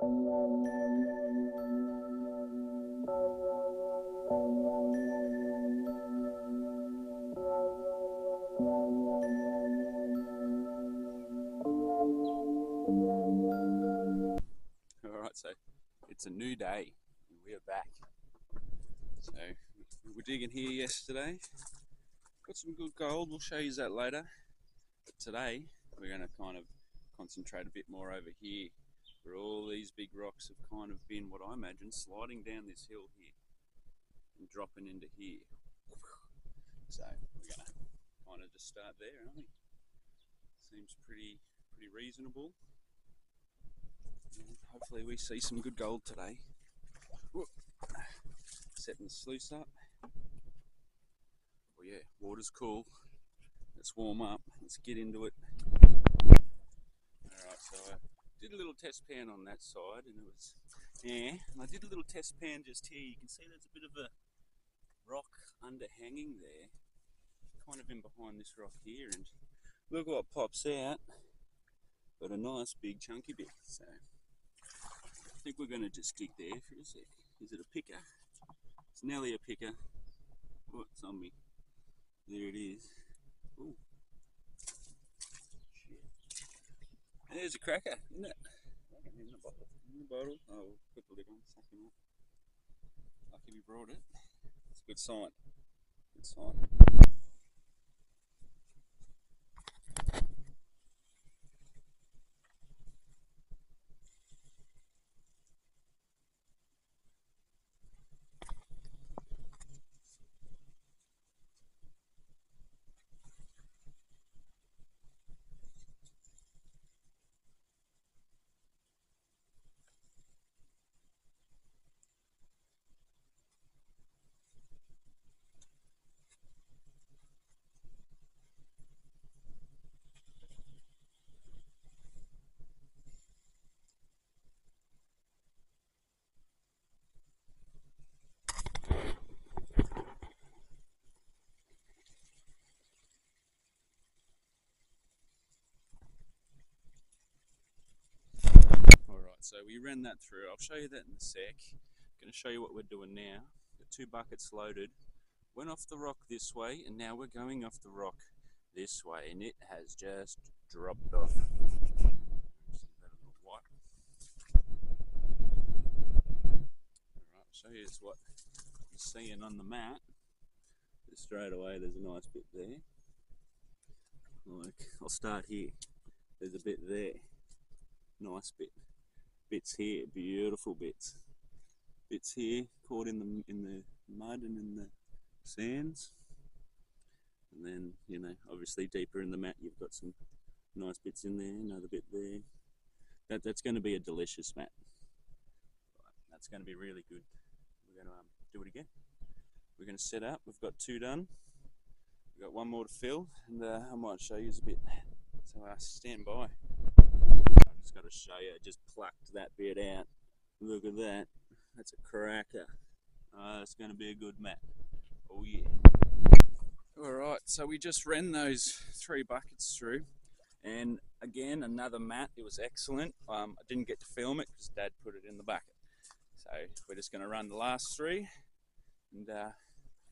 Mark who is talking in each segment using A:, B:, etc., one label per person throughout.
A: Alright, so it's a new day and we are back. So we were digging here yesterday, got some good gold, we'll show you that later. But today we're going to kind of concentrate a bit more over here, where all these big rocks have kind of been, what I imagine, sliding down this hill here and dropping into here. So we're going to kind of just start there, aren't we? Seems pretty reasonable. And hopefully we see some good gold today. Setting the sluice up. Oh yeah, water's cool. Let's warm up. Let's get into it. Alright, so I did a little test pan on that side, and it was, and I did a little test pan just here. You can see there's a bit of a rock underhanging there, kind of in behind this rock here, and look what pops out. Got a nice big chunky bit. So I think we're going to just stick there for a sec. Is it a picker? It's nearly a picker. Oh, it's on me. There it is. Ooh. Shit. There's a cracker, isn't it? In the bottle. In the bottle. Oh, we'll put the lid on, suck him up. Lucky we brought it. It's a good sign. Good sign. So we ran that through. I'll show you that in a sec. I'm going to show you what we're doing now. Got 2 buckets loaded. Went off the rock this way, and now we're going off the rock this way, and it has just dropped off. Alright, I'll show you what you're seeing on the mat. Just straight away, there's a nice bit there. Like, I'll start here. There's a bit there. Nice bit. Bits here, beautiful bits. Bits here, caught in the mud and in the sands. And then, you know, obviously deeper in the mat, you've got some nice bits in there. Another bit there. That's going to be a delicious mat. That's going to be really good. We're going to do it again. We're going to set up. We've got 2 done. We've got 1 more to fill, and I might show you a bit. So stand by. Just got to show you, I just plucked that bit out. Look at that. That's a cracker. It's going to be a good mat. Oh yeah. Alright, so we just ran those 3 buckets through, and again another mat. It was excellent. I didn't get to film it because Dad put it in the bucket. So we're just going to run the last 3, and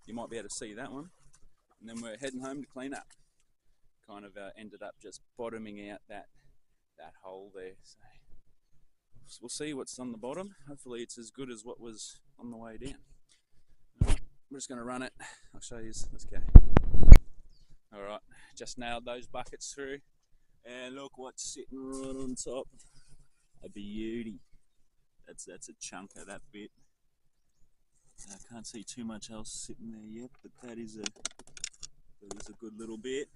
A: you might be able to see that one. And then we're heading home to clean up. Kind of ended up just bottoming out that hole there. So we'll see what's on the bottom. Hopefully it's as good as what was on the way down. We're just going to run it. I'll show you. Let's go. Alright, just nailed those buckets through, and look what's sitting right on top. A beauty. That's a chunk of that bit. I can't see too much else sitting there yet, but that is a good little bit.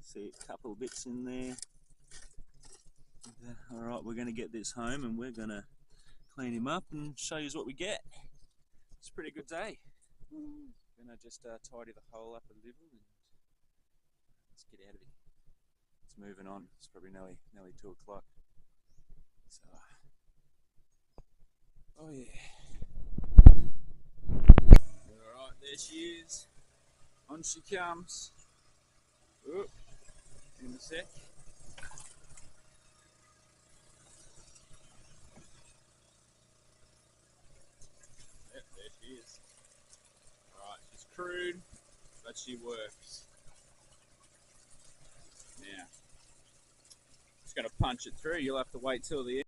A: See a couple of bits in there. Alright, we're going to get this home and we're going to clean him up and show you what we get. It's a pretty good day. Going to just tidy the hole up a little and let's get out of here. It's moving on. It's probably nearly 2 o'clock. So, oh yeah. Alright, there she is. On she comes. Oop. In a sec. she works. Now, just going to punch it through. You'll have to wait till the end.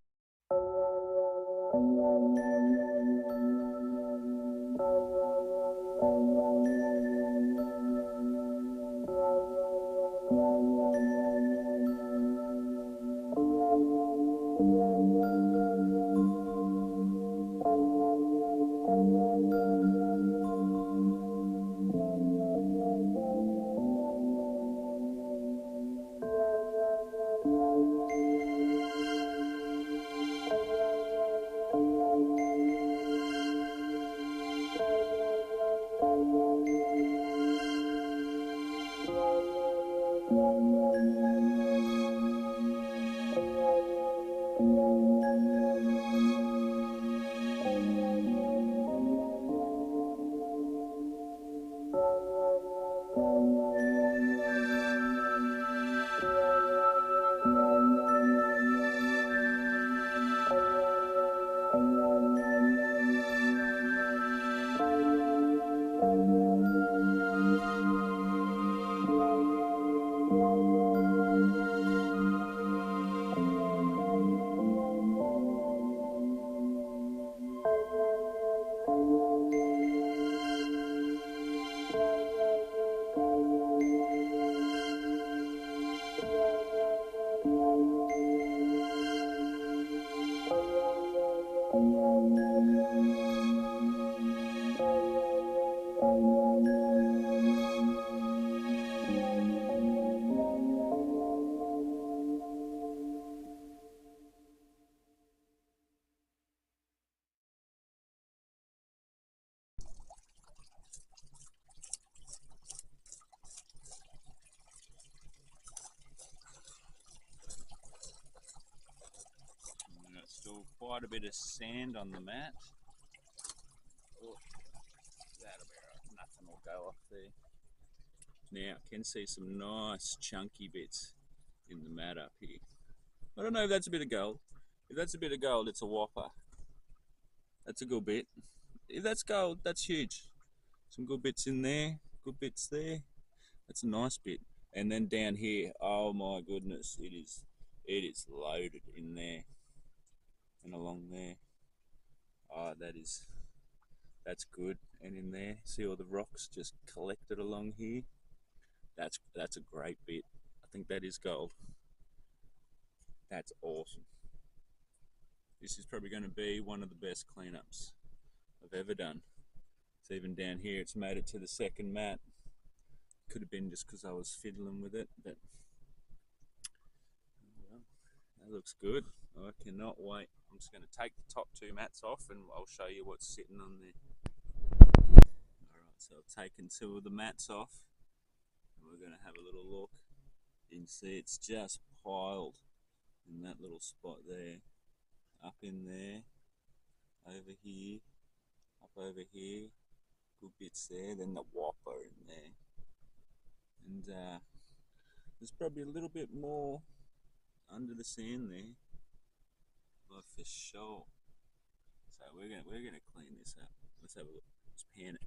A: Still quite a bit of sand on the mat. Oh, that'll be right. Nothing will go off there. Now, I can see some nice chunky bits in the mat up here. I don't know if that's a bit of gold. If that's a bit of gold, it's a whopper. That's a good bit. If that's gold, that's huge. Some good bits in there, good bits there. That's a nice bit. And then down here, oh my goodness, it is loaded in there and along there. Oh, that's good. And in there, see all the rocks just collected along here. That's a great bit. I think that is gold. That's awesome. This is probably going to be one of the best cleanups I've ever done. It's even down here, it's made it to the second mat. Could have been just because I was fiddling with it, but well, that looks good. I cannot wait. I'm just going to take the top two mats off and I'll show you what's sitting on there. Alright, so I've taken two of the mats off and we're going to have a little look. You can see it's just piled in that little spot there, up in there, over here, up over here, good bits there, then the whopper in there. And there's probably a little bit more under the sand there, but for sure. So we're gonna clean this up. Let's have a look. Let's pan it.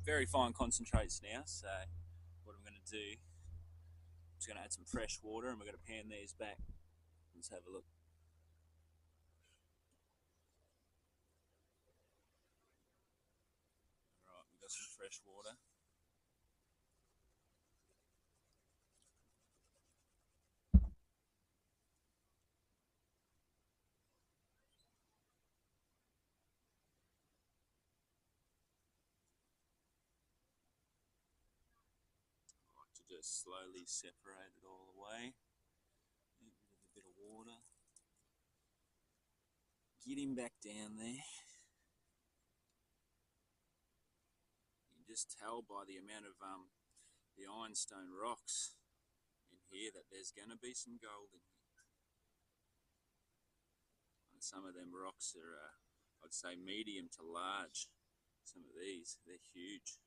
A: Very fine concentrates now, so what I'm going to do, just going to add some fresh water and we're going to pan these back. Let's have a look. Alright, we've got some fresh water. Just slowly separate it all away. A bit of water. Get him back down there. You can just tell by the amount of the ironstone rocks in here that there's going to be some gold in here. And some of them rocks are, I'd say, medium to large. Some of these, they're huge.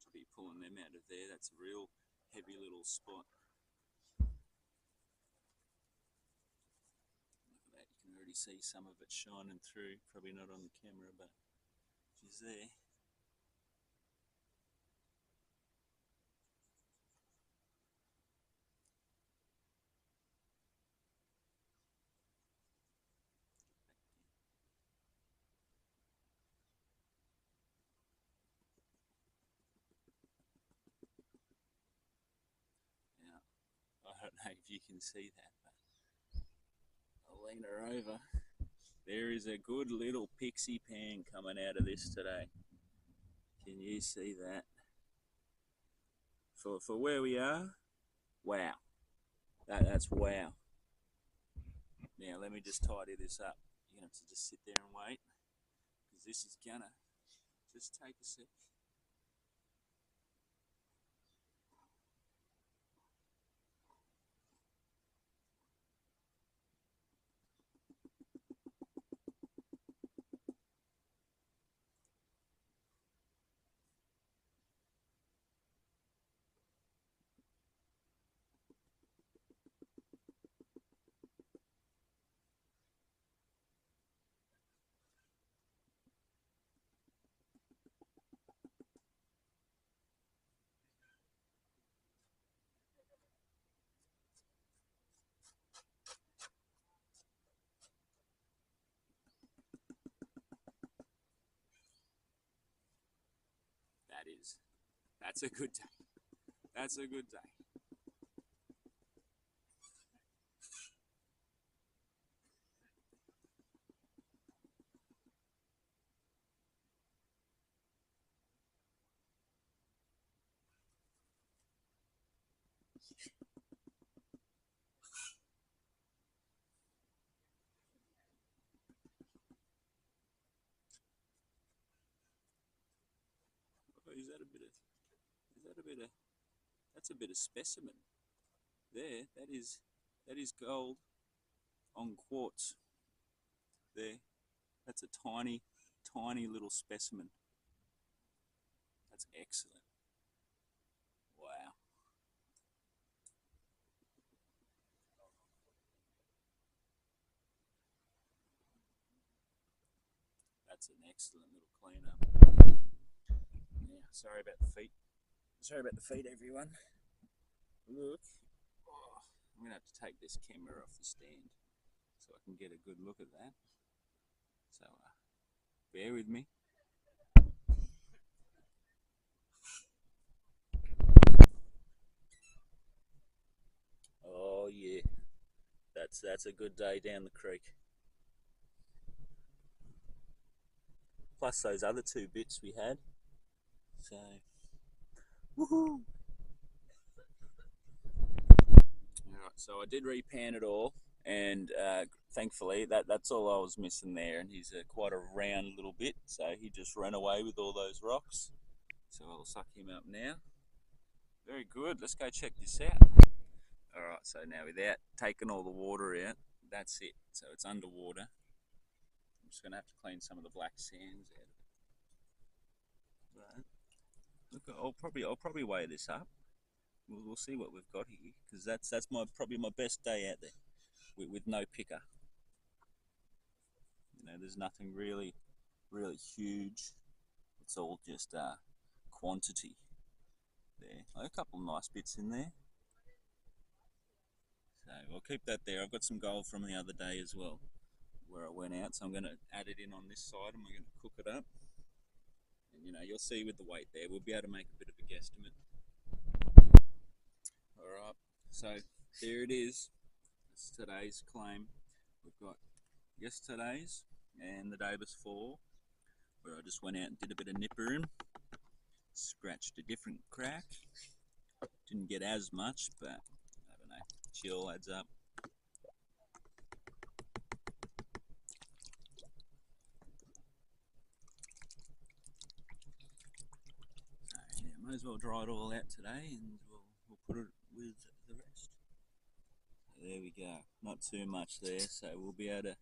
A: To be pulling them out of there, that's a real heavy little spot. Look at that, you can already see some of it shining through, probably not on the camera, but she's there. I don't know if you can see that, but I'll lean her over. There is a good little pixie pan coming out of this today. Can you see that? For where we are, wow. That's wow. Now let me just tidy this up. You're going to have to just sit there and wait, because this is gonna just take a sec. That's a good day. That's a good day. Oh, that's a bit of specimen. There, that is gold on quartz. There, that's a tiny, tiny little specimen. That's excellent. Wow. That's an excellent little cleanup. Yeah, sorry about the feet. Sorry about the feet, everyone. Look. Oh, I'm going to have to take this camera off the stand so I can get a good look at that. So, bear with me. Oh yeah, that's a good day down the creek. Plus those other two bits we had. So, woohoo! Alright, so I did repan it all, and thankfully that's all I was missing there. And he's quite a round little bit, so he just ran away with all those rocks. So I'll suck him up now. Very good. Let's go check this out. Alright, so now without taking all the water out, that's it. So it's underwater. I'm just going to have to clean some of the black sands out of it. But look, I'll probably weigh this up. We'll see what we've got here, because that's probably my best day out there with no picker. You know, there's nothing really huge. It's all just quantity there. A couple of nice bits in there. So I'll keep that there. I've got some gold from the other day as well, where I went out, so I'm going to add it in on this side and we're going to cook it up. And you'll see with the weight there, we'll be able to make a bit of a guesstimate. Alright, so there it is. It's today's claim. We've got yesterday's and the day before, where I just went out and did a bit of nippering, scratched a different crack. Didn't get as much, but I don't know, chill adds up. So yeah, might as well dry it all out today and we'll put it with the rest. So there we go, not too much there, so we'll be able to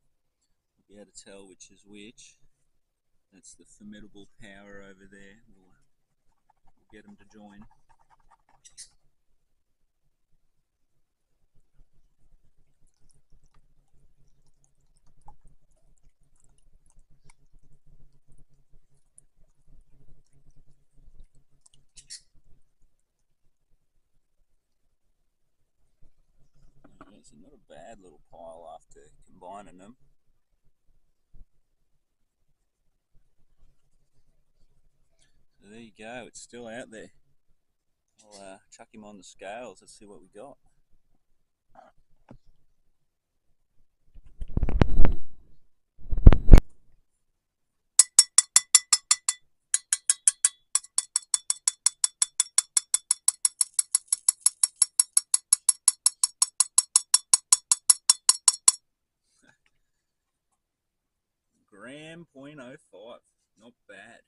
A: tell which is which. That's the formidable power over there. We'll get them to join. It's not a bad little pile after combining them. So there you go, it's still out there. I'll chuck him on the scales, let's see what we got. Gram .05, not bad.